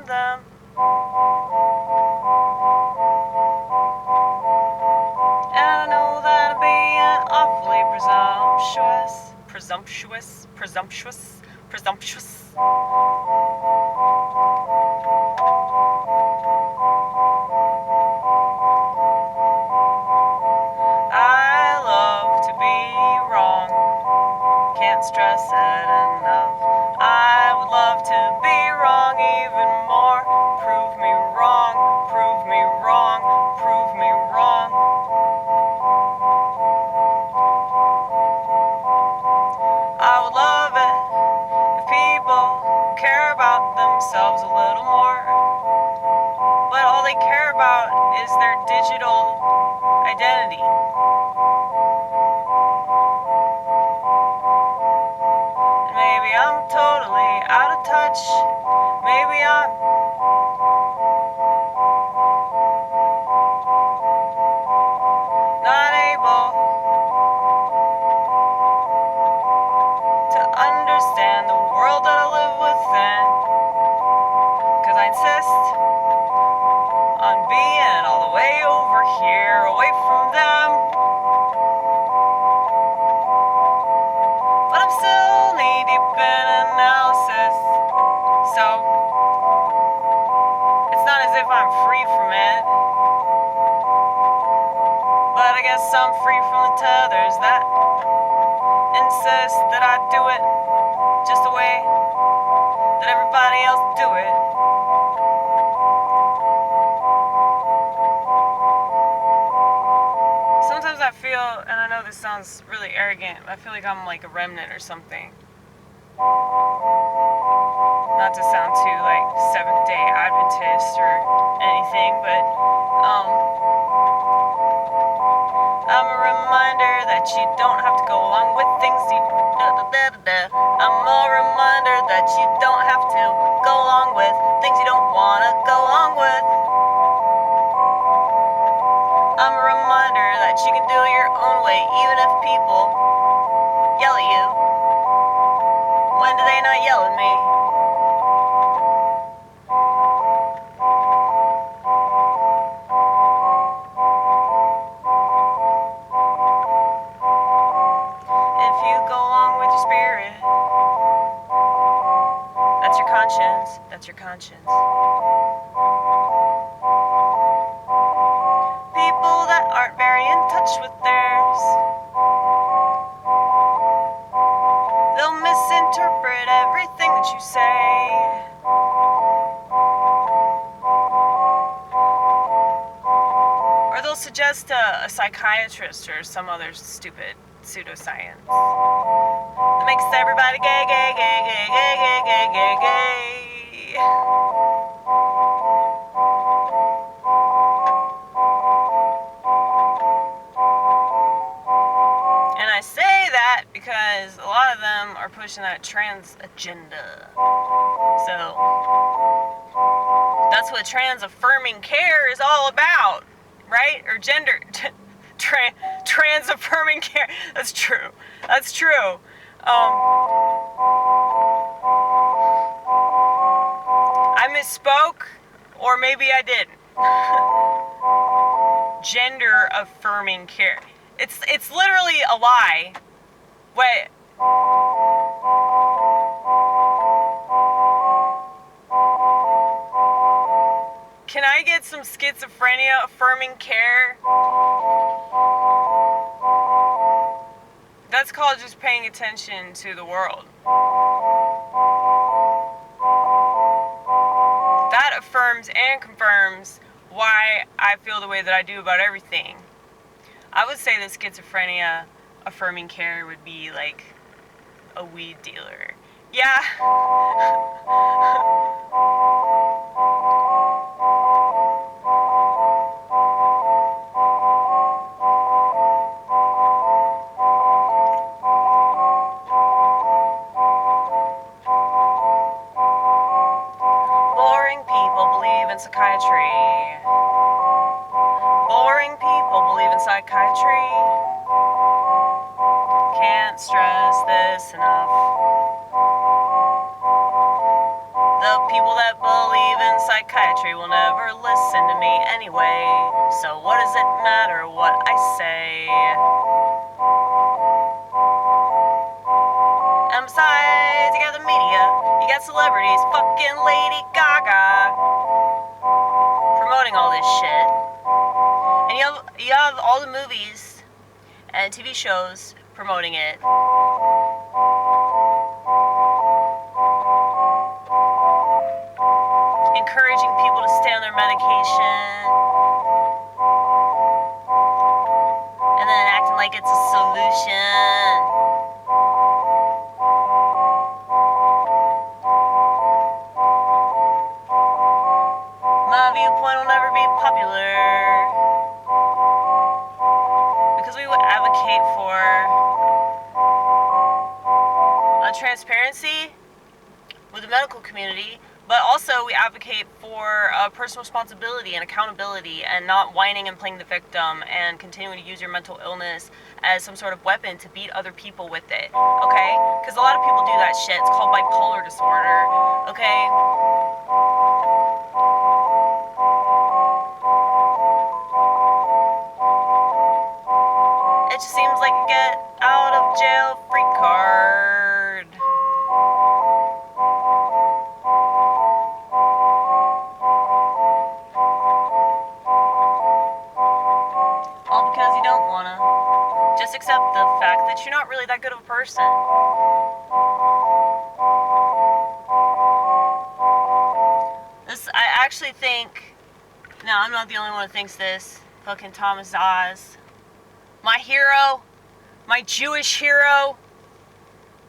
from them. And I know that I'm being awfully presumptuous. I love to be wrong, can't stress it enough. I would love to be wrong even more. Prove me wrong, prove me wrong, prove me wrong. I would love it if people care about themselves a little more, but all they care about is their digital identity. And maybe I'm totally out of touch. Maybe I'm not able to understand the world that I live within, 'cause I insist on being all the way over here, away from them. But I'm still knee-deep in analysis, so it's not as if I'm free from it. But I guess I'm free from the tethers that insist that I do it just the way that everybody else do it. Sometimes I feel, and I know this sounds really arrogant, but I feel like I'm like a remnant or something. Not to sound too like Seventh-day Adventist or anything, but I'm a reminder that you don't have to go along with things you I'm a reminder that you don't have to go along with things you don't want to go along with. I'm a reminder that you can do it your own way, even if people yell at you. When do they not yell at me? If you go along with your spirit, that's your conscience. That's your conscience. People that aren't very in touch with theirs, they'll misinterpret everything that you say. Or they'll suggest a psychiatrist or some other stupid pseudoscience that makes everybody gay. And I say that because a lot of them are pushing that trans agenda. So that's what trans-affirming care is all about, right? Or trans-affirming care. That's true. I misspoke, or maybe I didn't. Gender-affirming care. It's literally a lie. Wait. Can I get some schizophrenia-affirming care? That's called just paying attention to the world. That affirms and confirms why I feel the way that I do about everything. I would say that schizophrenia-affirming care would be like a weed dealer. Yeah. Boring people believe in psychiatry. Boring people believe in psychiatry. Can't stress this enough. The people that believe in psychiatry will never listen to me anyway. So what does it matter what I say? And besides, you got the media, you got celebrities, fucking Lady Gaga, promoting all this shit. And you have all the movies and TV shows promoting it. Encouraging people to stay on their medication. And then acting like it's a solution. My viewpoint will never be popular. Because we would advocate for transparency with the medical community, but also we advocate for personal responsibility and accountability and not whining and playing the victim and continuing to use your mental illness as some sort of weapon to beat other people with it, okay? Because a lot of people do that shit. It's called bipolar disorder, okay? It just seems like a get out of jail free card. All because you don't wanna just accept the fact that you're not really that good of a person. I actually think, no, I'm not the only one who thinks this. Fucking Thomas Oz. My hero, my Jewish hero,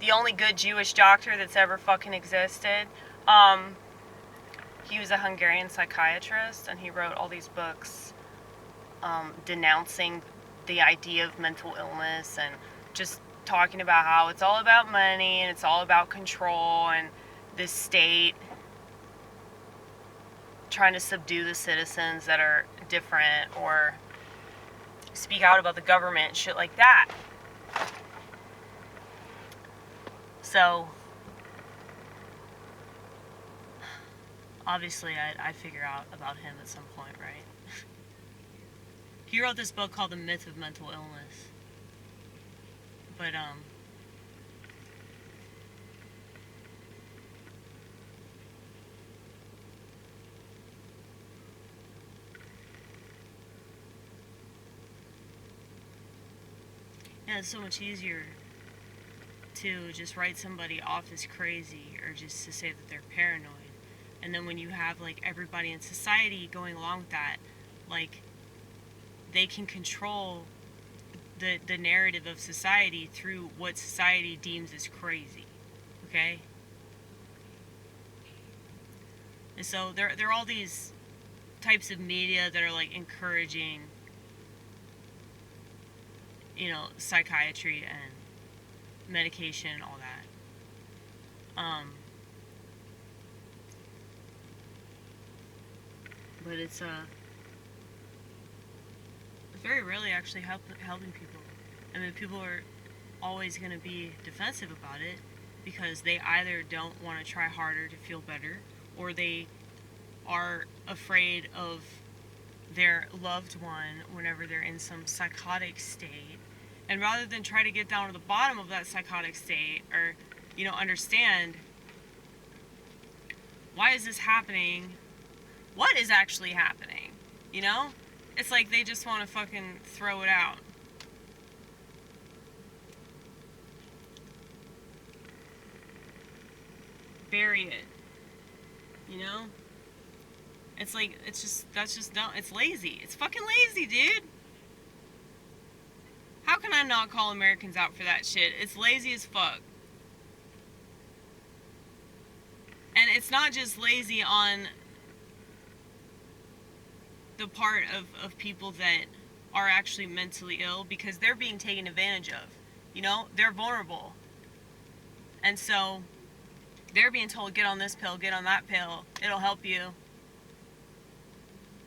the only good Jewish doctor that's ever fucking existed. He was a Hungarian psychiatrist, and he wrote all these books denouncing the idea of mental illness and just talking about how it's all about money and it's all about control and the state trying to subdue the citizens that are different or speak out about the government, shit like that. So, obviously, I'd figure out about him at some point, right? He wrote this book called The Myth of Mental Illness. But, yeah, it's so much easier to just write somebody off as crazy or just to say that they're paranoid. And then when you have, like, everybody in society going along with that, like, they can control the narrative of society through what society deems as crazy, okay? And so there are all these types of media that are, like, encouraging, you know, psychiatry and medication and all that. But it's very rarely actually helping people. I mean, people are always going to be defensive about it because they either don't want to try harder to feel better, or they are afraid of their loved one whenever they're in some psychotic state. And rather than try to get down to the bottom of that psychotic state or, you know, understand why is this happening? What is actually happening? You know? It's like they just want to fucking throw it out. Bury it. You know? It's like, that's just dumb. It's lazy. It's fucking lazy, dude. How can I not call Americans out for that shit? It's lazy as fuck. And it's not just lazy on the part of people that are actually mentally ill, because they're being taken advantage of. You know, they're vulnerable. And so they're being told, get on this pill, get on that pill, it'll help you.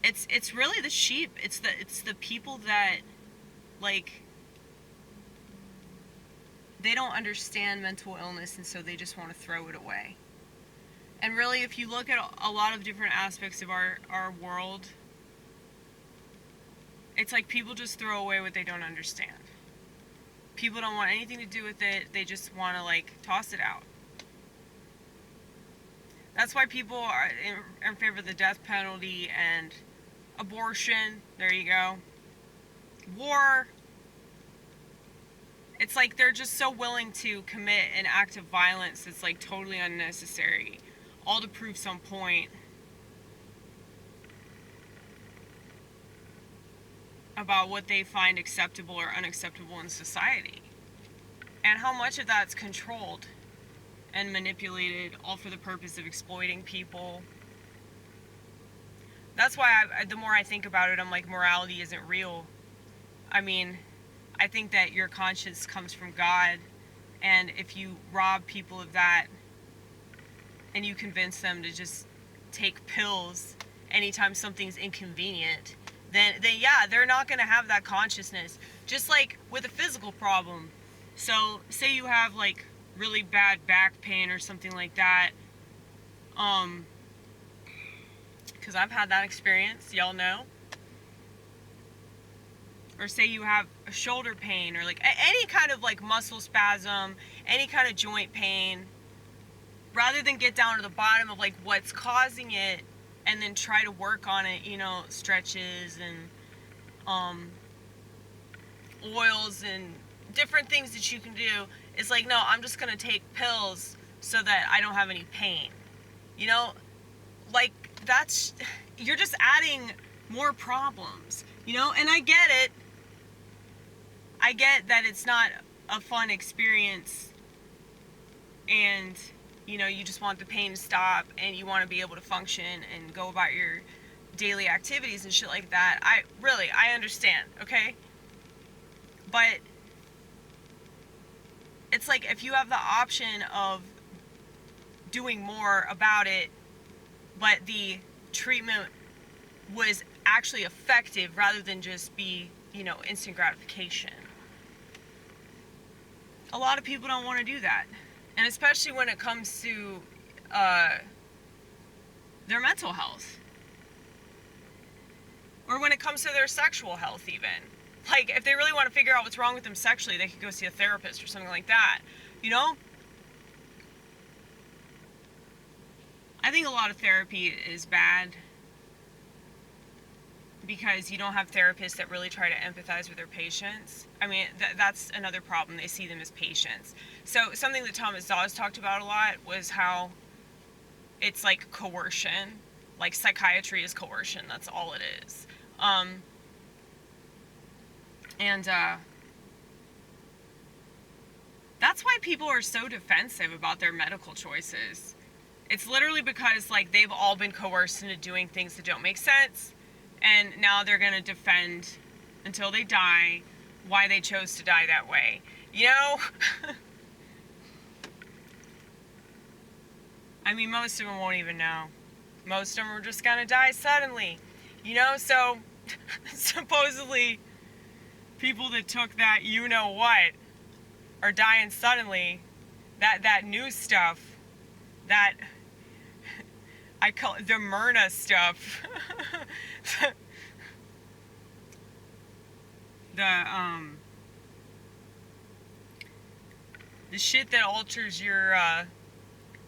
It's really the sheep. It's the people that, like, they don't understand mental illness, and so they just want to throw it away. And really, if you look at a lot of different aspects of our world, it's like people just throw away what they don't understand. People don't want anything to do with it. They just want to, like, toss it out. That's why people are in favor of the death penalty and abortion. There you go. War. It's like they're just so willing to commit an act of violence that's, like, totally unnecessary, all to prove some point about what they find acceptable or unacceptable in society. And how much of that's controlled and manipulated, all for the purpose of exploiting people. That's why the more I think about it, I'm like, morality isn't real. I mean, I think that your conscience comes from God, and if you rob people of that and you convince them to just take pills anytime something's inconvenient, then yeah, they're not going to have that consciousness. Just like with a physical problem. So say you have, like, really bad back pain or something like that, because I've had that experience, y'all know. Or say you have a shoulder pain, or like any kind of, like, muscle spasm, any kind of joint pain. Rather than get down to the bottom of, like, what's causing it and then try to work on it, you know, stretches and oils and different things that you can do, it's like, no, I'm just gonna take pills so that I don't have any pain. You know, like, that's, you're just adding more problems, you know. And I get it. I get that it's not a fun experience, and, you know, you just want the pain to stop and you want to be able to function and go about your daily activities and shit like that. I understand, okay? But it's like, if you have the option of doing more about it, but the treatment was actually effective rather than just be, you know, instant gratification. A lot of people don't want to do that. And especially when it comes to their mental health. Or when it comes to their sexual health even. Like, if they really want to figure out what's wrong with them sexually, they could go see a therapist or something like that. You know? I think a lot of therapy is bad because you don't have therapists that really try to empathize with their patients. I mean, that's another problem. They see them as patients. So something that Thomas Dawes talked about a lot was how it's like coercion. Like, psychiatry is coercion. That's all it is. That's why people are so defensive about their medical choices. It's literally because, like, they've all been coerced into doing things that don't make sense, and now they're going to defend until they die why they chose to die that way. You know? I mean, most of them won't even know. Most of them are just going to die suddenly. You know, so supposedly people that took that you-know-what are dying suddenly. That new stuff, that I call it the Myrna stuff. The shit that alters your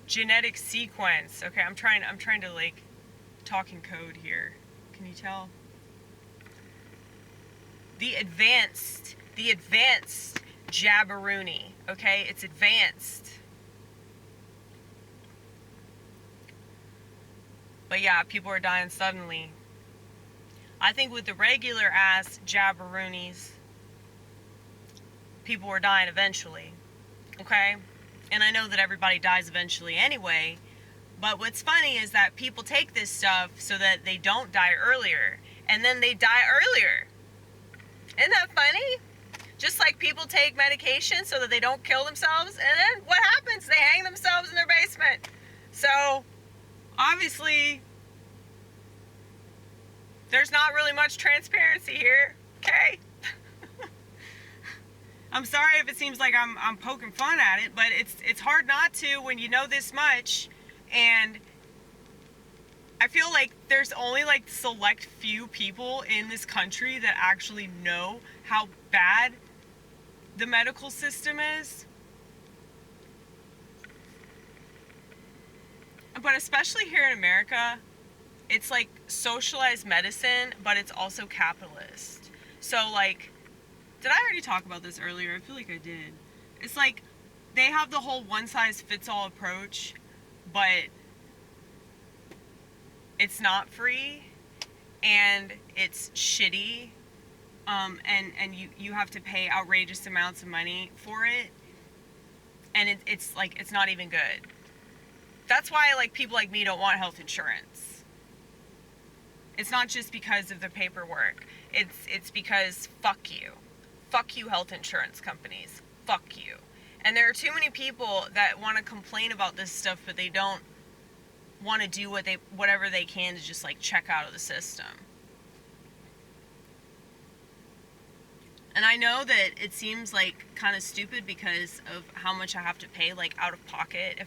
genetic sequence. Okay, I'm trying to, like, talk in code here. Can you tell? The advanced jabberoonie. Okay, it's advanced. But yeah, people are dying suddenly. I think with the regular ass jabberoonies, people were dying eventually. Okay? And I know that everybody dies eventually anyway, but what's funny is that people take this stuff so that they don't die earlier, and then they die earlier. Isn't that funny? Just like people take medication so that they don't kill themselves, and then what happens? They hang themselves in their basement. So, obviously, there's not really much transparency here, okay? I'm sorry if it seems like I'm poking fun at it, but it's hard not to when you know this much, And I feel like there's only like select few people in this country that actually know how bad the medical system is. But especially here in America, it's like socialized medicine, but it's also capitalist. So like, did I already talk about this earlier? I feel like I did. It's like they have the whole one-size-fits-all approach, but it's not free and it's shitty, and you have to pay outrageous amounts of money for it, and it's like it's not even good. That's why like people like me don't want health insurance. It's not just because of the paperwork. It's because fuck you health insurance companies, fuck you. And there are too many people that want to complain about this stuff, but they don't want to do whatever they can to just like check out of the system. And I know that it seems like kind of stupid because of how much I have to pay like out of pocket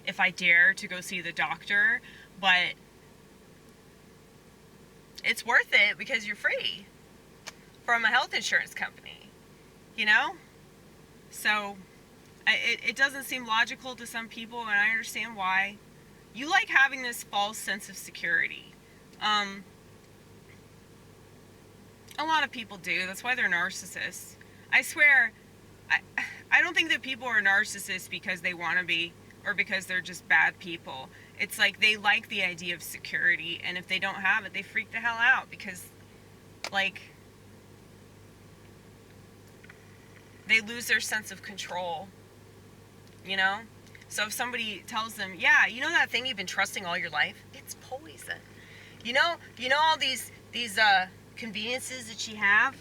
if I dare to go see the doctor, but it's worth it because you're free from a health insurance company, you know? So it doesn't seem logical to some people, and I understand why. You like having this false sense of security. A lot of people do. That's why they're narcissists. I swear, I don't think that people are narcissists because they want to be or because they're just bad people. It's like they like the idea of security, and if they don't have it, they freak the hell out because, like, they lose their sense of control, you know? So if somebody tells them, yeah, you know that thing you've been trusting all your life? It's poison. You know all these conveniences that you have?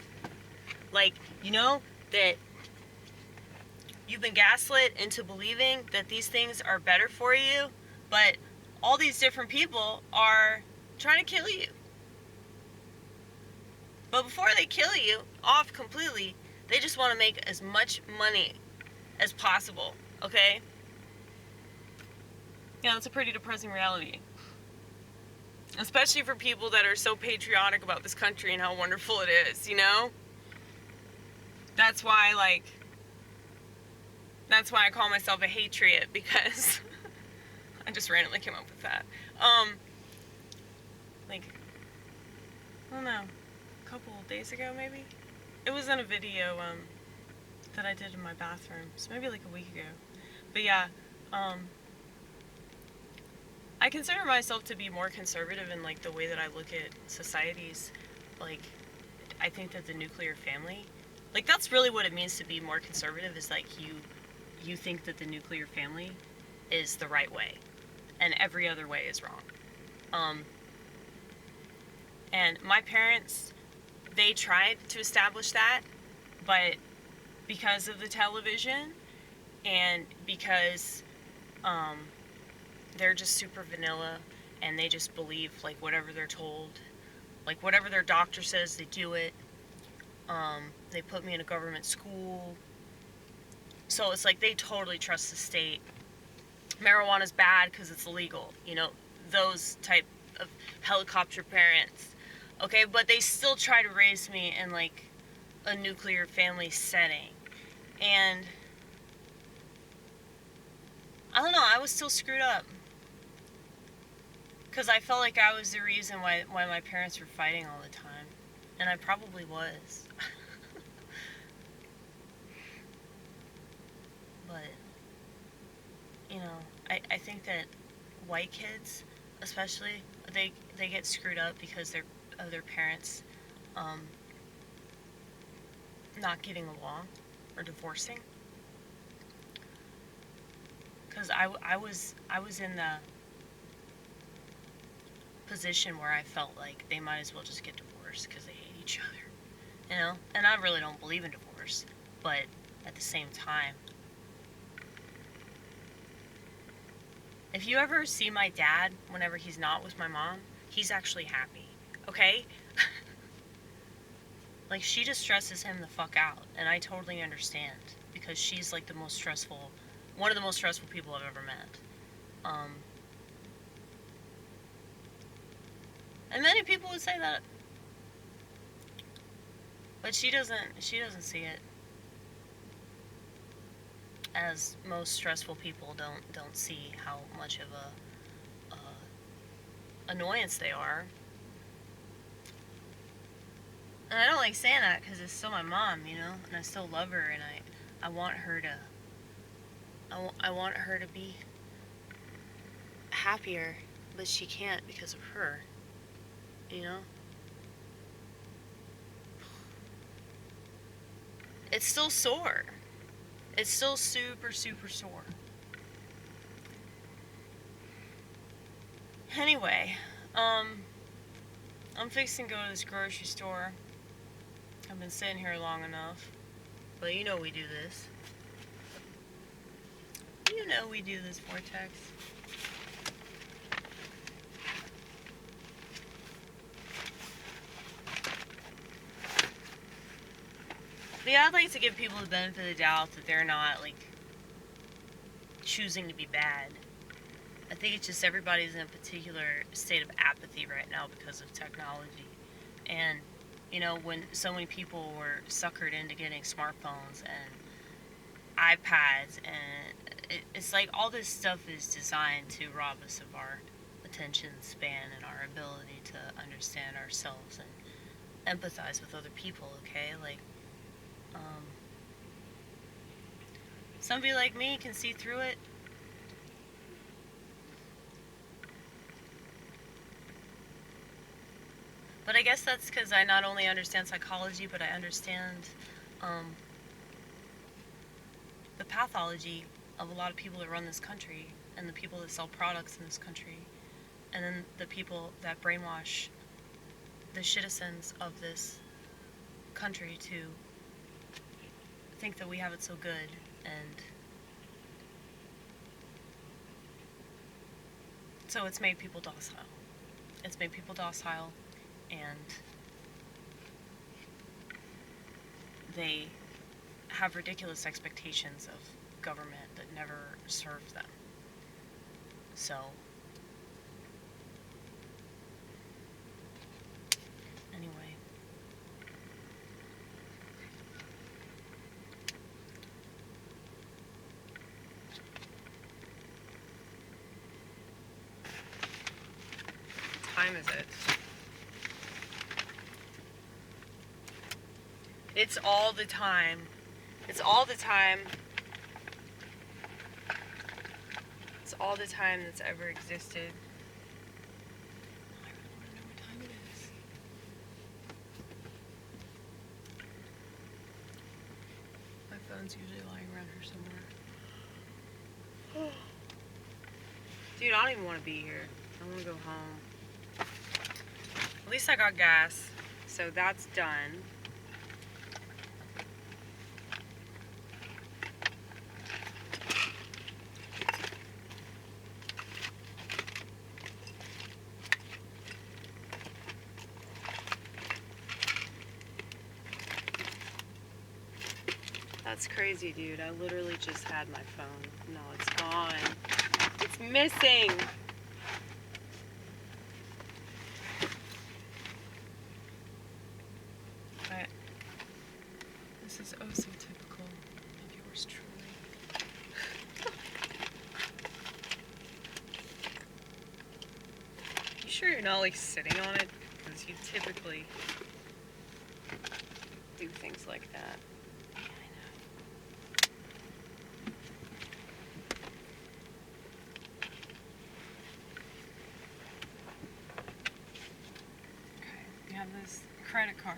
Like, you know that you've been gaslit into believing that these things are better for you, but all these different people are trying to kill you. But before they kill you off completely, they just want to make as much money as possible, okay? Yeah, that's a pretty depressing reality. Especially for people that are so patriotic about this country and how wonderful it is, you know? That's why I call myself a hatriot, because I just randomly came up with that. Like, I don't know, a couple of days ago maybe? It was in a video, that I did in my bathroom, so maybe like a week ago. But yeah, I consider myself to be more conservative in like the way that I look at societies. Like, I think that the nuclear family, like that's really what it means to be more conservative, is like you think that the nuclear family is the right way and every other way is wrong. And my parents, they tried to establish that, but because of the television and because they're just super vanilla and they just believe like whatever they're told, like whatever their doctor says, they do it. They put me in a government school, so it's like they totally trust the state. Marijuana's bad because it's illegal, you know, those type of helicopter parents. Okay, but they still try to raise me in like a nuclear family setting, and I don't know, I was still screwed up because I felt like I was the reason why my parents were fighting all the time, and I probably was. But you know, I think that white kids especially, they get screwed up because of their parents not getting along or divorcing. Because I was in the position where I felt like they might as well just get divorced because they hate each other, you know? And I really don't believe in divorce, but at the same time, if you ever see my dad whenever he's not with my mom, he's actually happy, okay? Like, she just stresses him the fuck out, and I totally understand, because she's like one of the most stressful people I've ever met. And many people would say that. But she doesn't see it. As most stressful people don't see how much of a annoyance they are. And I don't like saying that because it's still my mom, you know, and I still love her, and I want her to I want her to be happier, but she can't because of her, you know. It's still sore. It's still super, super sore. Anyway, I'm fixing to go to this grocery store. I've been sitting here long enough. But you know we do this. You know we do this, Vortex. But yeah, I'd like to give people the benefit of the doubt that they're not, like, choosing to be bad. I think it's just everybody's in a particular state of apathy right now because of technology. And, you know, when so many people were suckered into getting smartphones and iPads, and it's like all this stuff is designed to rob us of our attention span and our ability to understand ourselves and empathize with other people, okay? Like, somebody like me can see through it. But I guess that's because I not only understand psychology, but I understand the pathology of a lot of people that run this country, and the people that sell products in this country, and then the people that brainwash the citizens of this country to think that we have it so good. And so it's made people docile. It's made people docile, and they have ridiculous expectations of government that never serve them. So, anyway. What time is it? It's all the time. It's all the time. It's all the time that's ever existed. I really want to know what time it is. My phone's usually lying around here somewhere. Dude, I don't even want to be here. I want to go home. At least I got gas, so that's done. That's crazy, dude. I literally just had my phone. No, it's gone. It's missing. But this is oh so typical of yours truly. You sure you're not like sitting on it? Because you typically do things like that. Have this credit card.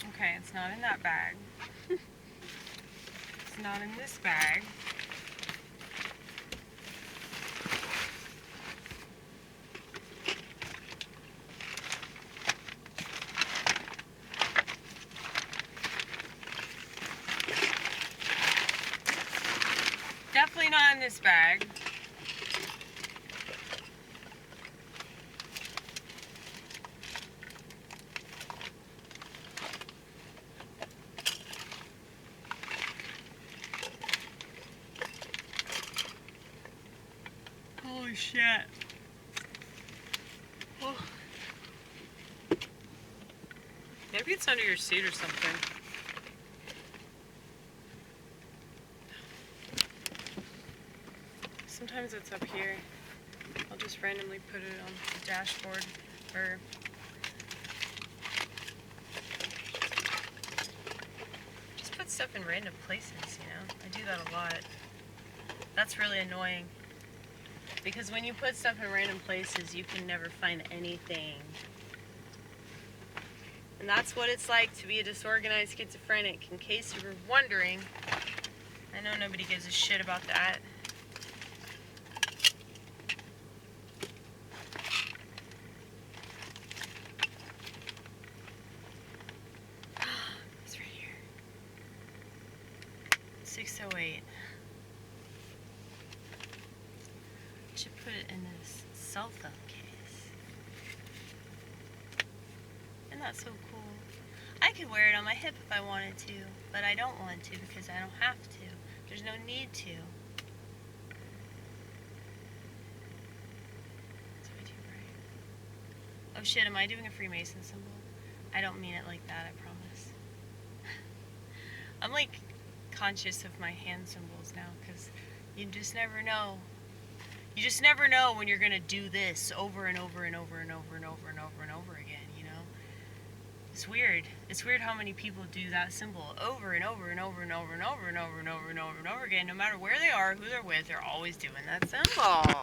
Okay, it's not in that bag. It's not in this bag. Definitely not in this bag. shit. Oh. Maybe it's under your seat or something. Sometimes it's up here. I'll just randomly put it on the dashboard or just put stuff in random places, you know? I do that a lot. That's really annoying. Because when you put stuff in random places, you can never find anything. And that's what it's like to be a disorganized schizophrenic, in case you were wondering. I know nobody gives a shit about that. It's right here. 608. I should put it in this cell phone case. Isn't that so cool? I could wear it on my hip if I wanted to, but I don't want to because I don't have to. There's no need to. It's way too bright. Oh shit, am I doing a Freemason symbol? I don't mean it like that, I promise. I'm like conscious of my hand symbols now because you just never know. You just never know when you're gonna do this over and over and over and over and over and over and over again, you know? It's weird. It's weird how many people do that symbol over and over and over and over and over and over and over and over and over again. No matter where they are, who they're with, they're always doing that symbol.